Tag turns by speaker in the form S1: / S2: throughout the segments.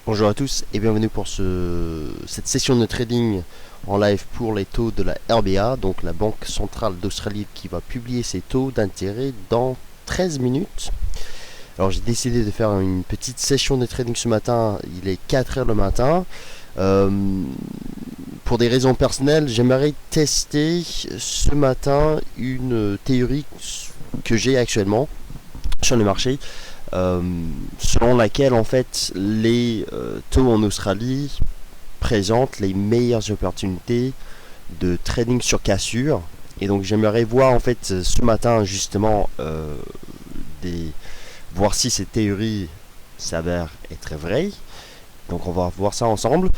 S1: Bonjour à tous et bienvenue pour cette session de trading en live pour les taux de la RBA, donc la Banque Centrale d'Australie qui va publier ses taux d'intérêt dans 13 minutes. Alors j'ai décidé de faire une petite session de trading ce matin, il est 4 heures le matin. Euh, pour des raisons personnelles, j'aimerais tester ce matin une théorie que j'ai actuellement sur le marché, euh, selon laquelle en fait les taux en Australie présentent les meilleures opportunités de trading sur cassure. Et donc j'aimerais voir en fait ce matin justement des voir si ces théories s'avèrent être vraies. Donc on va voir ça ensemble.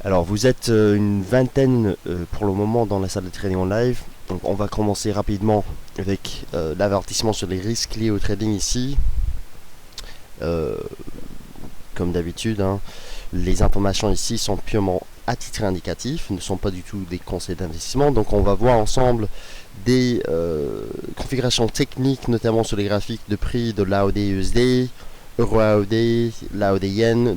S1: Alors vous êtes une vingtaine pour le moment dans la salle de trading en live. Donc on va commencer rapidement avec l'avertissement sur les risques liés au trading ici. Euh, Comme d'habitude, hein, les informations ici sont purement à titre indicatif, ne sont pas du tout des conseils d'investissement. Donc on va voir ensemble des configurations techniques, notamment sur les graphiques de prix de l'AUD USD, Euro AUD, l'AUD Yen,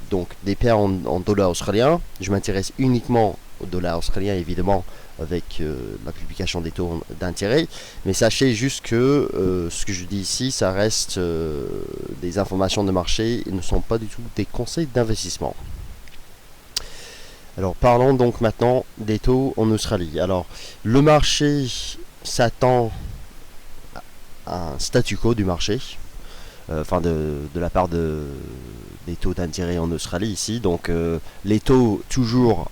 S1: donc des paires en dollars australiens. Je m'intéresse uniquement au dollar australien, évidemment, avec la publication des taux d'intérêt. Mais sachez juste que ce que je dis ici, ça reste des informations de marché et ne sont pas du tout des conseils d'investissement. Alors parlons donc maintenant des taux en Australie. Alors le marché s'attend à un statu quo du marché, de la part des taux d'intérêt en Australie ici. Donc les taux toujours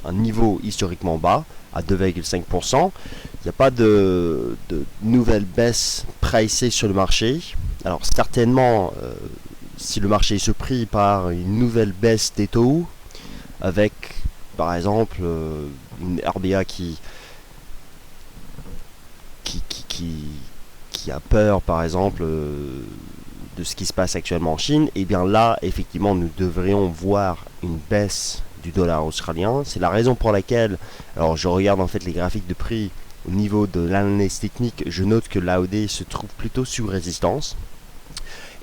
S1: un niveau historiquement bas à 2,5%. Il n'y a pas de nouvelle baisse pricée sur le marché. Alors certainement, si le marché est surpris par une nouvelle baisse des taux, avec par exemple une RBA qui, qui, qui, qui a peur par exemple de ce qui se passe actuellement en Chine, et bien là effectivement nous devrions voir une baisse du dollar australien. C'est la raison pour laquelle, alors je regarde en fait les graphiques de prix au niveau de l'analyse technique, je note que l'AOD se trouve plutôt sous résistance.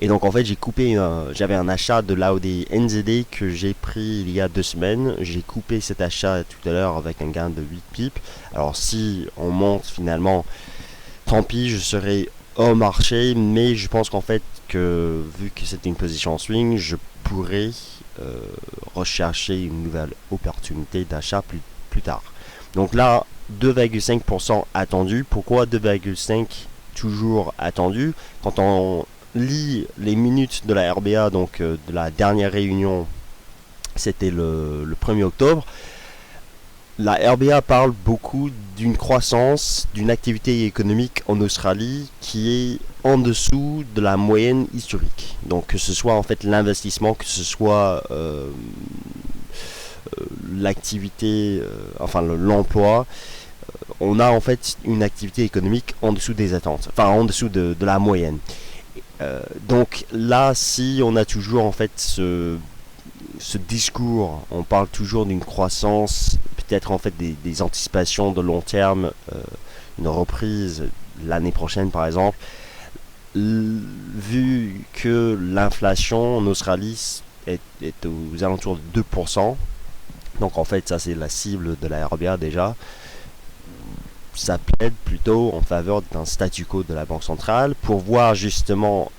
S1: Et donc en fait j'avais un achat de l'AOD NZD que j'ai pris il y a 2 semaines. J'ai coupé cet achat tout à l'heure avec un gain de 8 pips. Alors si on monte finalement, tant pis, je serai au marché, mais je pense qu'en fait que vu que c'est une position en swing, je pourrais rechercher une nouvelle opportunité d'achat plus tard. Donc là, 2,5% attendu. Pourquoi 2,5% toujours attendu? Quand on lit les minutes de la RBA, donc de la dernière réunion, c'était le 1er octobre, la RBA parle beaucoup d'une croissance, d'une activité économique en Australie qui est en dessous de la moyenne historique. Donc que ce soit en fait l'investissement, que ce soit l'activité, l'emploi, on a en fait une activité économique en dessous des attentes, enfin en dessous de la moyenne. Donc là, si on a toujours en fait ce discours, on parle toujours d'une croissance, peut-être en fait des anticipations de long terme, une reprise l'année prochaine par exemple, vu que l'inflation en Australie est aux alentours de 2%, donc en fait ça c'est la cible de la RBA déjà, ça plaide plutôt en faveur d'un statu quo de la Banque centrale pour voir justement,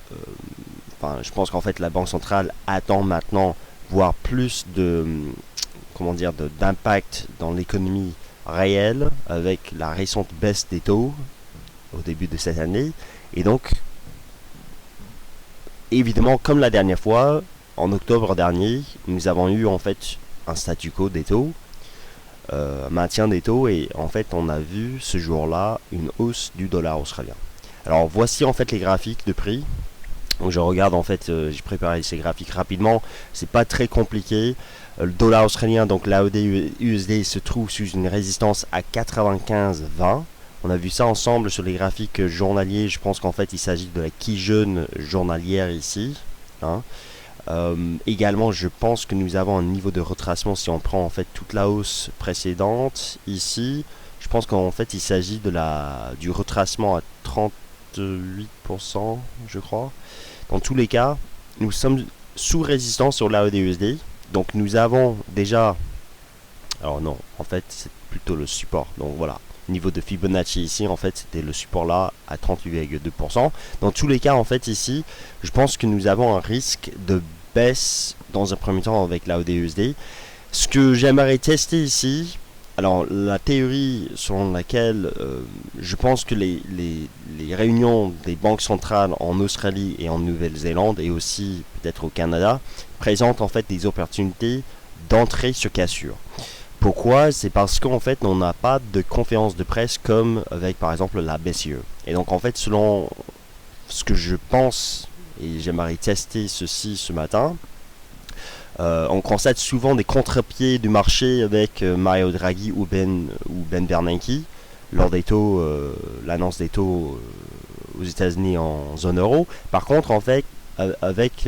S1: je pense qu'en fait la Banque centrale attend maintenant voir plus d'impact dans l'économie réelle avec la récente baisse des taux au début de cette année. Et donc, évidemment, comme la dernière fois, en octobre dernier, nous avons eu en fait un statu quo des taux, maintien des taux, et en fait on a vu ce jour-là une hausse du dollar australien. Alors voici en fait les graphiques de prix. Donc je regarde en fait, j'ai préparé ces graphiques rapidement, c'est pas très compliqué. Le dollar australien, donc l'AUD USD, se trouve sous une résistance à 95,20. On a vu ça ensemble sur les graphiques journaliers. Je pense qu'en fait il s'agit de la Kijun journalière ici, hein. Également, je pense que nous avons un niveau de retracement si on prend en fait toute la hausse précédente ici. Je pense qu'en fait il s'agit du retracement à 38%, je crois. Dans tous les cas, nous sommes sous résistance sur l'AUD-USD. Donc nous avons déjà, alors non, en fait c'est plutôt le support. Donc voilà, niveau de Fibonacci ici, en fait c'était le support là à 38,2%. Dans tous les cas, en fait ici, je pense que nous avons un risque de baisse dans un premier temps avec l'AUD-USD. Ce que j'aimerais tester ici, alors la théorie selon laquelle je pense que les réunions des banques centrales en Australie et en Nouvelle-Zélande et aussi peut-être au Canada présentent en fait des opportunités d'entrée sur cassure. Pourquoi? C'est parce qu'en fait on n'a pas de conférence de presse comme avec par exemple la BCE. Et donc en fait selon ce que je pense, et j'aimerais tester ceci ce matin, on constate souvent des contre-pieds du marché avec Mario Draghi ou Ben Bernanke lors des taux, l'annonce des taux aux États-Unis en zone euro. Par contre, en fait, avec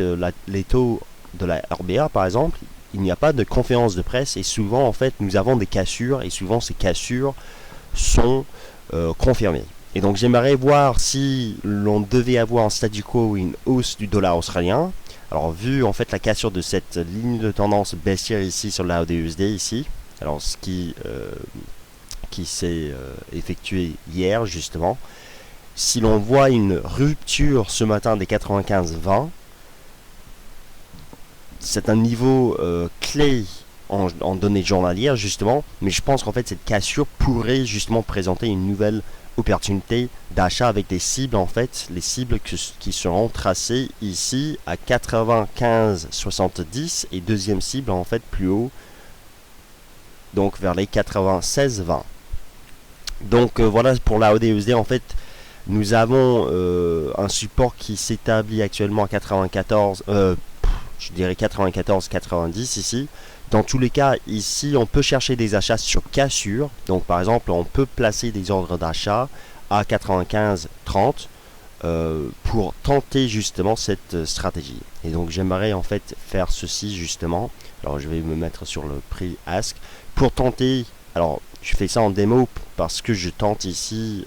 S1: les taux de la RBA par exemple, il n'y a pas de conférence de presse et souvent en fait nous avons des cassures et souvent ces cassures sont confirmées. Et donc j'aimerais voir si l'on devait avoir un statu quo ou une hausse du dollar australien. Alors vu en fait la cassure de cette ligne de tendance baissière ici sur la AUD-USD ici, alors ce qui s'est effectué hier justement, si l'on voit une rupture ce matin des 95,20, c'est un niveau clé en données journalières justement, mais je pense qu'en fait cette cassure pourrait justement présenter une nouvelle opportunité d'achat avec des cibles en fait, les cibles qui seront tracées ici à 95,70 et deuxième cible en fait plus haut, donc vers les 96,20. Donc voilà pour la AUD-USD en fait. Nous avons un support qui s'établit actuellement à 94, je dirais 94,90 ici. Dans tous les cas, ici, on peut chercher des achats sur cassure. Donc, par exemple, on peut placer des ordres d'achat à 95,30 pour tenter justement cette stratégie. Et donc, j'aimerais en fait faire ceci justement. Alors, je vais me mettre sur le prix Ask pour tenter. Alors, je fais ça en démo parce que je tente ici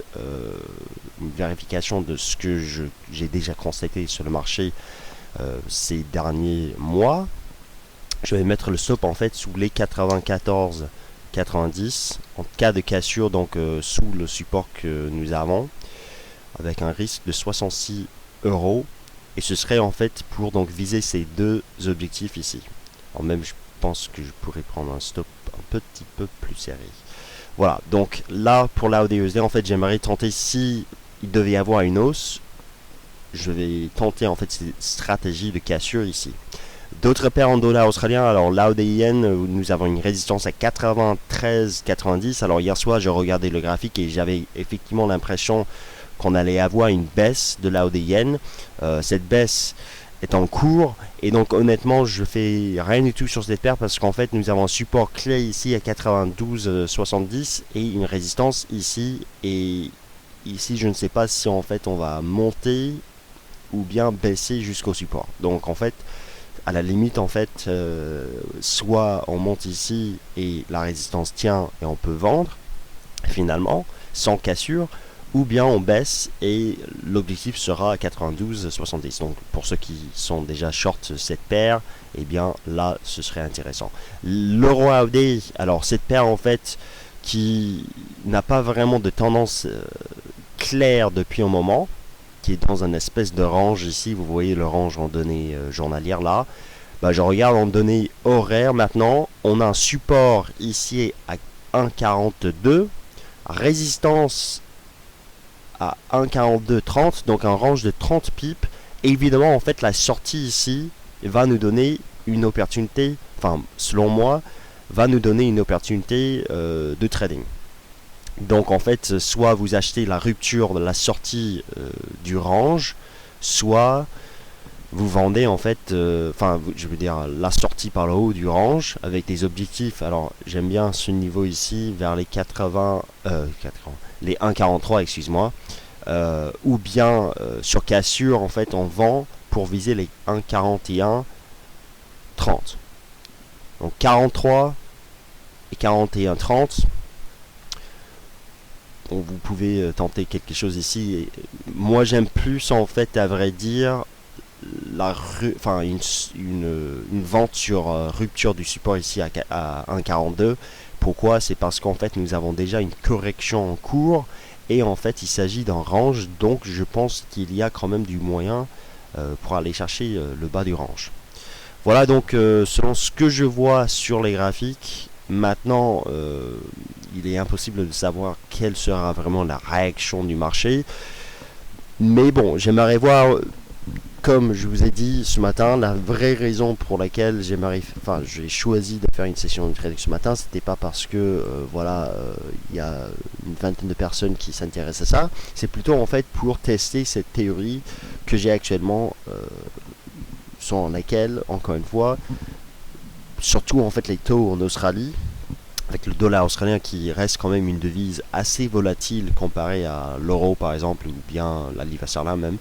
S1: une vérification de ce que j'ai déjà constaté sur le marché ces derniers mois. Je vais mettre le stop en fait sous les 94,90 en cas de cassure, donc sous le support que nous avons, avec un risque de 66 €. Et ce serait en fait pour donc viser ces deux objectifs ici. Alors même je pense que je pourrais prendre un stop un petit peu plus serré. Voilà, donc là pour la AUD-USD en fait j'aimerais tenter, si il devait y avoir une hausse, je vais tenter en fait cette stratégie de cassure ici. D'autres paires en dollars australiens, alors l'AUD-IN, nous avons une résistance à 93,90. Alors hier soir, je regardais le graphique et j'avais effectivement l'impression qu'on allait avoir une baisse de l'AUD-IN. Cette baisse est en cours et donc honnêtement, je fais rien du tout sur cette paire parce qu'en fait, nous avons un support clé ici à 92,70 et une résistance ici. Et ici, je ne sais pas si en fait on va monter ou bien baisser jusqu'au support. Donc en fait, à la limite en fait, soit on monte ici et la résistance tient et on peut vendre finalement sans cassure, ou bien on baisse et l'objectif sera à 92,70. Donc pour ceux qui sont déjà short cette paire, et bien là ce serait intéressant. L'euro AUD, alors cette paire en fait qui n'a pas vraiment de tendance claire depuis un moment, qui est dans un espèce de range ici, vous voyez le range en données journalières là. Bah, je regarde en données horaires maintenant, on a un support ici à 1,42, résistance à 1,4230, donc un range de 30 pips. Et évidemment en fait la sortie ici va nous donner une opportunité, enfin selon moi, va nous donner une opportunité de trading. Donc en fait, soit vous achetez la rupture de la sortie du range, soit vous vendez en fait, je veux dire la sortie par le haut du range avec des objectifs. Alors j'aime bien ce niveau ici vers les 80, les 1,43 excuse-moi, ou bien sur cassure en fait on vend pour viser les 1,41,30. Donc 43 et 41,30. Donc vous pouvez tenter quelque chose ici. Et moi j'aime plus en fait à vrai dire enfin une vente sur rupture du support ici à 1,42. Pourquoi? C'est parce qu'en fait nous avons déjà une correction en cours et en fait il s'agit d'un range, donc je pense qu'il y a quand même du moyen pour aller chercher le bas du range. Voilà donc selon ce que je vois sur les graphiques, maintenant il est impossible de savoir quelle sera vraiment la réaction du marché. Mais bon, j'aimerais voir, comme je vous ai dit ce matin, la vraie raison pour laquelle j'ai choisi de faire une session de trading ce matin, c'était pas parce que il y a une vingtaine de personnes qui s'intéressent à ça. C'est plutôt en fait pour tester cette théorie que j'ai actuellement, sans laquelle, encore une fois, surtout en fait les taux en Australie, avec le dollar australien qui reste quand même une devise assez volatile comparé à l'euro par exemple, ou bien la livre sterling même.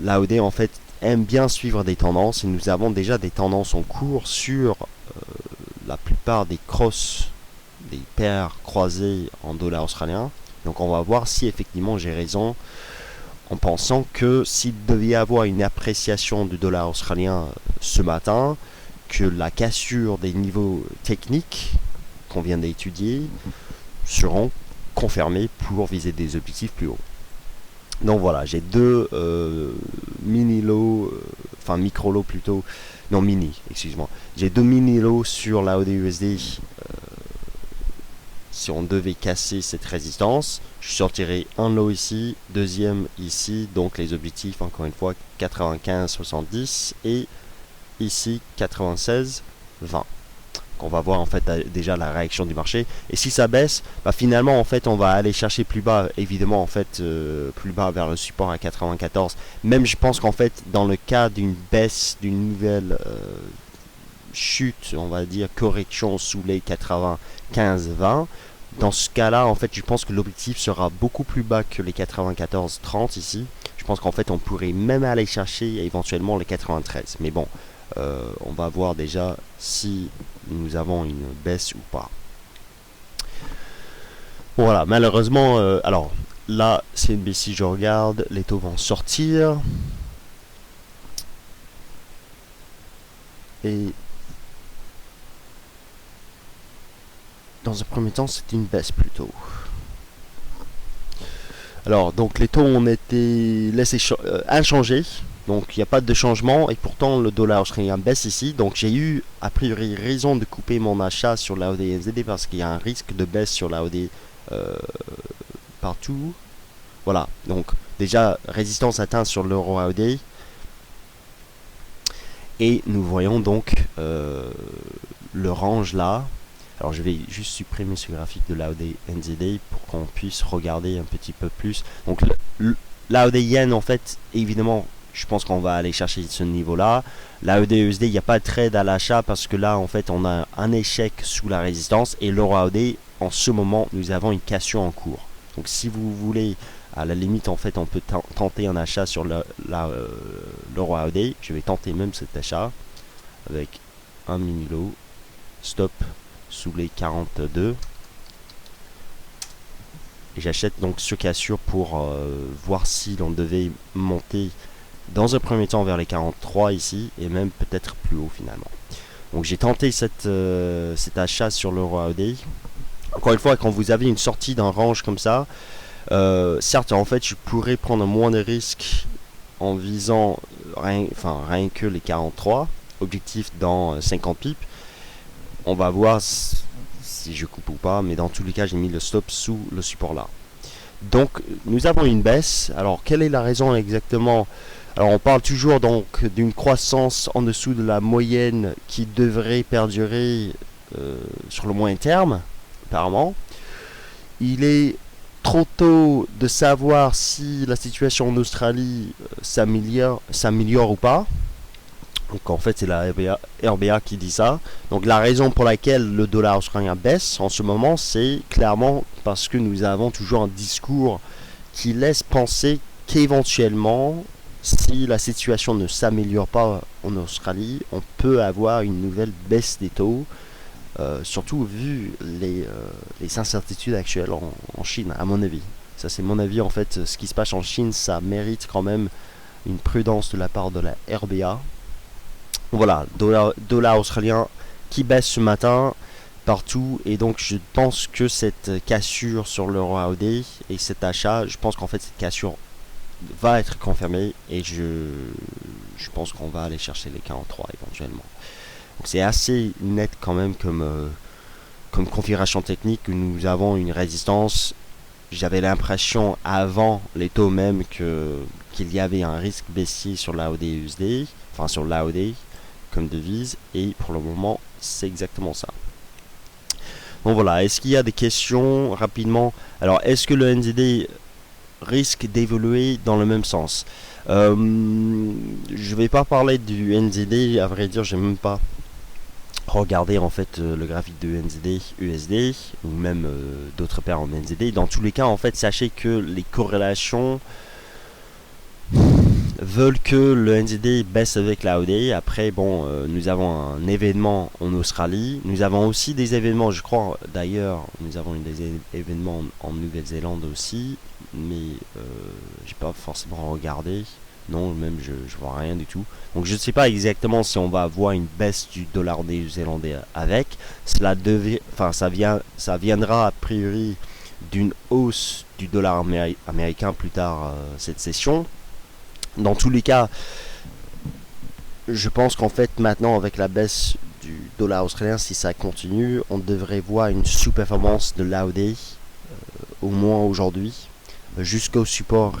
S1: L'AOD en fait aime bien suivre des tendances et nous avons déjà des tendances en cours sur la plupart des crosses, des paires croisées en dollars australiens. Donc on va voir si effectivement j'ai raison en pensant que s'il devait y avoir une appréciation du dollar australien ce matin, que la cassure des niveaux techniques qu'on vient d'étudier seront confirmés pour viser des objectifs plus hauts. Donc voilà, j'ai deux mini-lots, enfin micro-lots plutôt, non mini, excuse-moi. J'ai deux mini-lots sur la AUD-USD. Si on devait casser cette résistance, je sortirais un lot ici, deuxième ici, donc les objectifs encore une fois 95,70 et ici 96,20. On va voir en fait déjà la réaction du marché, et si ça baisse, finalement en fait on va aller chercher plus bas, évidemment en fait plus bas vers le support à 94. Même je pense qu'en fait dans le cas d'une baisse, d'une nouvelle chute, on va dire correction sous les 95,20, dans ce cas là en fait je pense que l'objectif sera beaucoup plus bas que les 94,30 ici. Je pense qu'en fait on pourrait même aller chercher éventuellement les 93, mais bon, on va voir déjà si nous avons une baisse ou pas. Voilà, malheureusement, alors là, CNBC, je regarde, les taux vont sortir. Et dans un premier temps, c'est une baisse plutôt. Alors, donc les taux ont été laissés inchangés. Donc il n'y a pas de changement et pourtant le dollar australien baisse ici. Donc j'ai eu a priori raison de couper mon achat sur l'AOD NZD parce qu'il y a un risque de baisse sur l'AOD partout. Voilà, donc déjà résistance atteinte sur l'euro AOD. Et nous voyons donc le range là. Alors je vais juste supprimer ce graphique de l'AOD NZD pour qu'on puisse regarder un petit peu plus. Donc l'AOD Yen en fait, évidemment, je pense qu'on va aller chercher ce niveau-là. La ED-USD, il n'y a pas de trade à l'achat parce que là, en fait, on a un échec sous la résistance. Et l'euro-AUD, en ce moment, nous avons une cassure en cours. Donc, si vous voulez, à la limite, en fait, on peut tenter un achat sur l'euro-AUD. Je vais tenter même cet achat avec un mini-lot. Stop sous les 42. Et j'achète donc ce cassure pour voir si l'on devait monter dans un premier temps vers les 43 ici, et même peut-être plus haut finalement. Donc j'ai tenté cet achat sur l'euro AUD. Encore une fois, quand vous avez une sortie d'un range comme ça, certes en fait je pourrais prendre moins de risques en visant rien que les 43, objectif dans 50 pips. On va voir si je coupe ou pas, mais dans tous les cas j'ai mis le stop sous le support là. Donc nous avons une baisse. Alors quelle est la raison exactement? Alors on parle toujours donc d'une croissance en dessous de la moyenne qui devrait perdurer sur le moyen terme, apparemment. Il est trop tôt de savoir si la situation en Australie s'améliore ou pas. Donc en fait c'est la RBA qui dit ça. Donc la raison pour laquelle le dollar australien baisse en ce moment, c'est clairement parce que nous avons toujours un discours qui laisse penser qu'éventuellement, si la situation ne s'améliore pas en Australie, on peut avoir une nouvelle baisse des taux, surtout vu les incertitudes actuelles en Chine, à mon avis. Ça c'est mon avis en fait. Ce qui se passe en Chine, ça mérite quand même une prudence de la part de la RBA. Voilà, dollar australien qui baisse ce matin partout, et donc je pense que cette cassure sur l'euro AUD et cet achat, je pense qu'en fait cette cassure va être confirmée, et je pense qu'on va aller chercher les 43 éventuellement. Donc c'est assez net quand même comme configuration technique, que nous avons une résistance. J'avais l'impression avant les taux même qu'il y avait un risque baissier sur l'AUD USD, enfin sur l'AUD comme devise, et pour le moment c'est exactement ça. Donc voilà, est-ce qu'il y a des questions rapidement? Alors, est-ce que le NZD risque d'évoluer dans le même sens? Je vais pas parler du NZD, à vrai dire, j'ai même pas regardé en fait le graphique de NZD, USD, ou même d'autres paires en NZD. Dans tous les cas, en fait, sachez que les corrélations veulent que le NZD baisse avec la AUD. Après, bon, nous avons un événement en Australie. Nous avons aussi des événements, je crois, d'ailleurs, nous avons des événements en Nouvelle-Zélande aussi. Mais j'ai pas forcément regardé. Non, même je vois rien du tout. Donc je ne sais pas exactement si on va avoir une baisse du dollar néo-zélandais avec. Ça viendra a priori d'une hausse du dollar américain plus tard cette session. Dans tous les cas, je pense qu'en fait maintenant avec la baisse du dollar australien, si ça continue, on devrait voir une sous-performance de l'AUD au moins aujourd'hui, jusqu'au support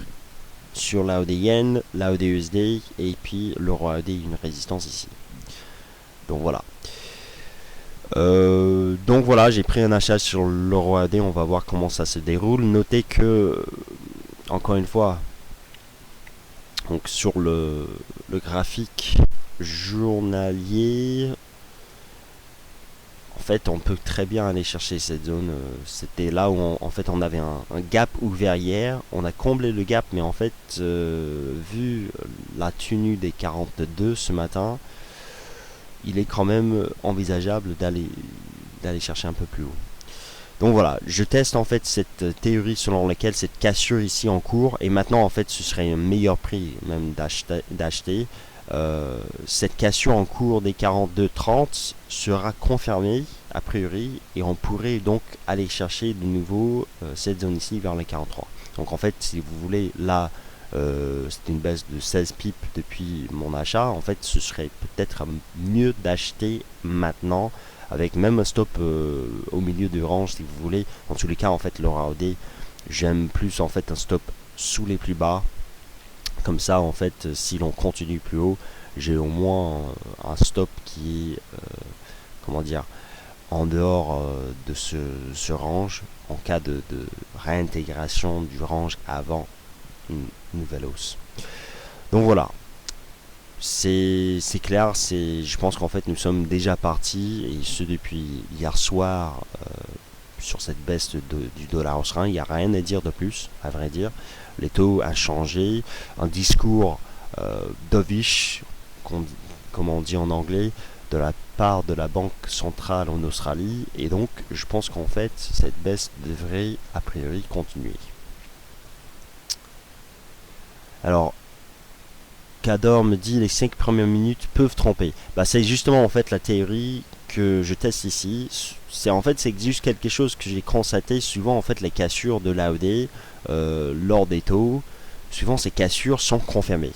S1: sur l'AUD yen, l'AUD USD, et puis l'euro AUD, une résistance ici. Donc voilà. Donc voilà, j'ai pris un achat sur l'euro AUD, on va voir comment ça se déroule. Notez que, encore une fois, donc sur le graphique journalier, en fait on peut très bien aller chercher cette zone. C'était là où en fait on avait un gap ouvert hier, on a comblé le gap, mais en fait vu la tenue des 42 ce matin, il est quand même envisageable d'aller chercher un peu plus haut. Donc voilà, je teste en fait cette théorie selon laquelle cette cassure ici en cours, et maintenant en fait ce serait un meilleur prix même d'acheter. Cette cassure en cours des 42,30 sera confirmée a priori, et on pourrait donc aller chercher de nouveau cette zone ici vers les 43. Donc en fait, si vous voulez, là c'est une baisse de 16 pips depuis mon achat. En fait, ce serait peut-être mieux d'acheter maintenant, avec même un stop au milieu du range si vous voulez. En tous les cas, en fait, l'euro AUD, j'aime plus en fait un stop sous les plus bas. Comme ça, en fait, si l'on continue plus haut, j'ai au moins un stop qui est, comment dire, en dehors de ce range, en cas de réintégration du range avant une nouvelle hausse. Donc voilà, c'est clair, je pense qu'en fait nous sommes déjà partis, et ce depuis hier soir, sur cette baisse du dollar australien. Il n'y a rien à dire de plus, à vrai dire. Les taux ont changé, un discours dovish, comme on dit en anglais, de la part de la banque centrale en Australie, et donc je pense qu'en fait cette baisse devrait a priori continuer. Alors, Cador me dit les 5 premières minutes peuvent tromper. Bah, c'est justement en fait la théorie que je teste ici. C'est juste quelque chose que j'ai constaté souvent, en fait les cassures de l'AUD lors des taux. Souvent ces cassures sont confirmées.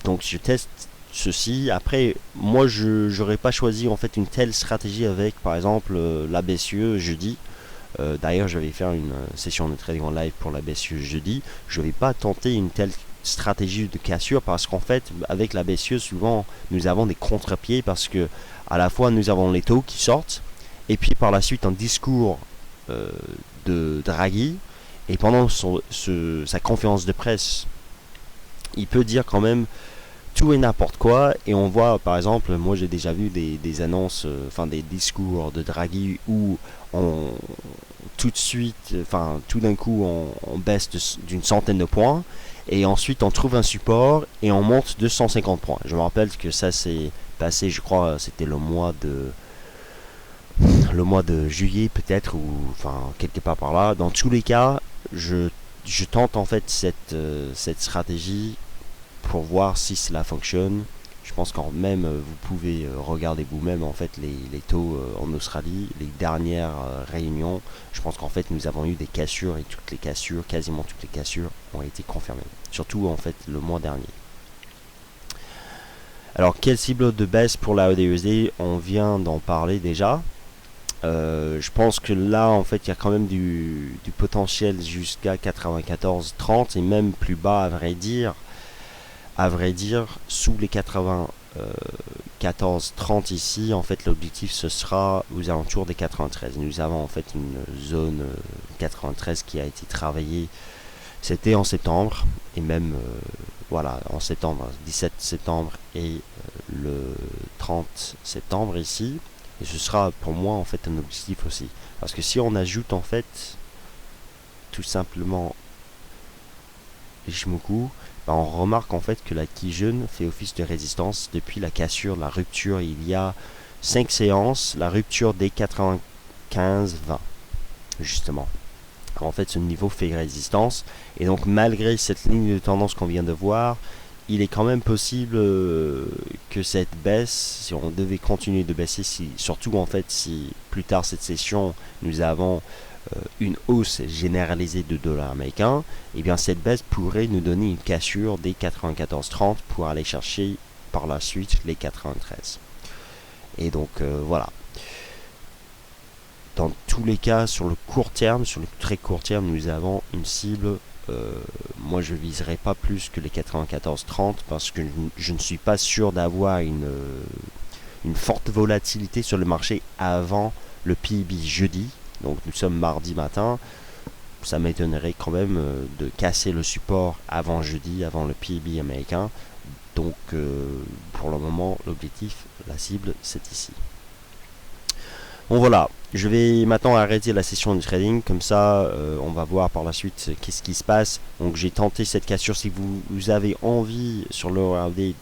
S1: Donc je teste ceci. Après, moi je n'aurais pas choisi en fait une telle stratégie avec par exemple la BCE jeudi. D'ailleurs, je vais faire une session de trading en live pour la BCE jeudi. Je ne vais pas tenter une telle stratégie de cassure, parce qu'en fait, avec la BCE, souvent, nous avons des contre-pieds, parce que à la fois, nous avons les taux qui sortent, et puis par la suite, un discours de Draghi, et pendant sa conférence de presse, il peut dire quand même tout et n'importe quoi, et on voit par exemple, moi j'ai déjà vu des annonces, des discours de Draghi où tout de suite, tout d'un coup on baisse d'une centaine de points, et ensuite on trouve un support et on monte de 150 points. Je me rappelle que ça s'est passé, je crois c'était le mois de juillet peut-être, ou quelque part par là. Dans tous les cas, je tente en fait cette stratégie pour voir si cela fonctionne. Je pense quand même vous pouvez regarder vous-même en fait les taux en Australie, les dernières réunions. Je pense qu'en fait nous avons eu des cassures et toutes les cassures, quasiment toutes les cassures ont été confirmées. Surtout en fait le mois dernier. Alors quelle cible de baisse pour la AUD/USD? On vient d'en parler déjà. Je pense que là en fait il y a quand même du potentiel jusqu'à 94,30 et même plus bas à vrai dire. Sous les 94,30 ici, en fait l'objectif ce sera aux alentours des 93. Nous avons en fait une zone 93 qui a été travaillée, c'était en septembre, et même voilà, en septembre, 17 septembre et le 30 septembre ici. Et ce sera pour moi en fait un objectif aussi. Parce que si on ajoute en fait tout simplement Ishimoku, on remarque en fait que la Kijun fait office de résistance depuis la cassure, la rupture il y a 5 séances, la rupture des 95-20 justement. En fait ce niveau fait résistance et donc malgré cette ligne de tendance qu'on vient de voir, il est quand même possible que cette baisse, si on devait continuer de baisser, surtout en fait si plus tard cette session nous avons une hausse généralisée de dollar américain, et bien cette baisse pourrait nous donner une cassure des 94,30 pour aller chercher par la suite les 93. Et donc voilà. Dans tous les cas, sur le court terme, sur le très court terme, nous avons une cible. Moi, je viserai pas plus que les 94,30 parce que je ne suis pas sûr d'avoir une forte volatilité sur le marché avant le PIB jeudi. Donc nous sommes mardi matin. Ça m'étonnerait quand même de casser le support avant jeudi, avant le PIB américain. Donc pour le moment, l'objectif, la cible, c'est ici. Bon voilà, je vais maintenant arrêter la session de trading, comme ça on va voir par la suite qu'est-ce qui se passe. Donc j'ai tenté cette cassure, si vous avez envie sur l'euro-AUD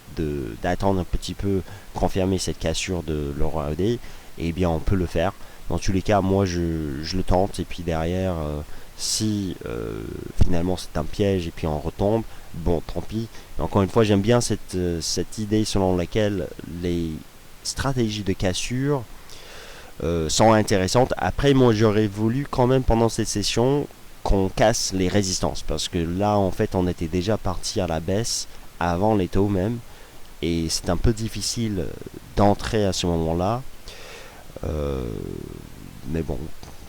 S1: d'attendre un petit peu, confirmer cette cassure de l'euro-AUD, eh bien on peut le faire. Dans tous les cas, moi je le tente et puis derrière, si finalement c'est un piège et puis on retombe, bon tant pis. Mais encore une fois, j'aime bien cette idée selon laquelle les stratégies de cassure sont intéressantes. Après, moi j'aurais voulu quand même pendant cette session qu'on casse les résistances parce que là en fait on était déjà parti à la baisse avant les taux même et c'est un peu difficile d'entrer à ce moment-là. Mais bon,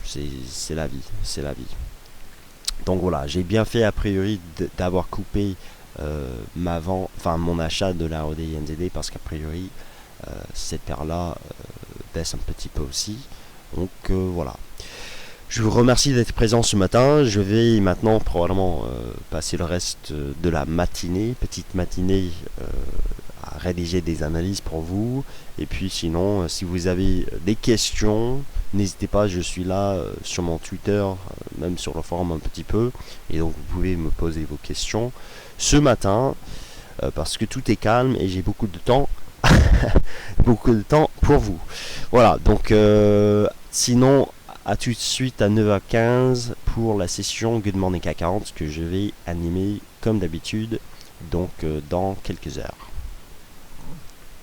S1: c'est la vie, c'est la vie. Donc voilà, j'ai bien fait a priori d'avoir coupé mon achat de la AUD/NZD parce qu'a priori cette paire-là baisse un petit peu aussi. Donc voilà. Je vous remercie d'être présent ce matin. Je vais maintenant probablement passer le reste de la matinée, petite matinée, à rédiger des analyses pour vous. Et puis sinon, si vous avez des questions, n'hésitez pas, je suis là sur mon Twitter, même sur le forum un petit peu. Et donc vous pouvez me poser vos questions ce matin, parce que tout est calme et j'ai beaucoup de temps. Beaucoup de temps pour vous. Voilà, donc sinon, à tout de suite à 9h15 pour la session Good Morning CAC 40 que je vais animer comme d'habitude, donc dans quelques heures.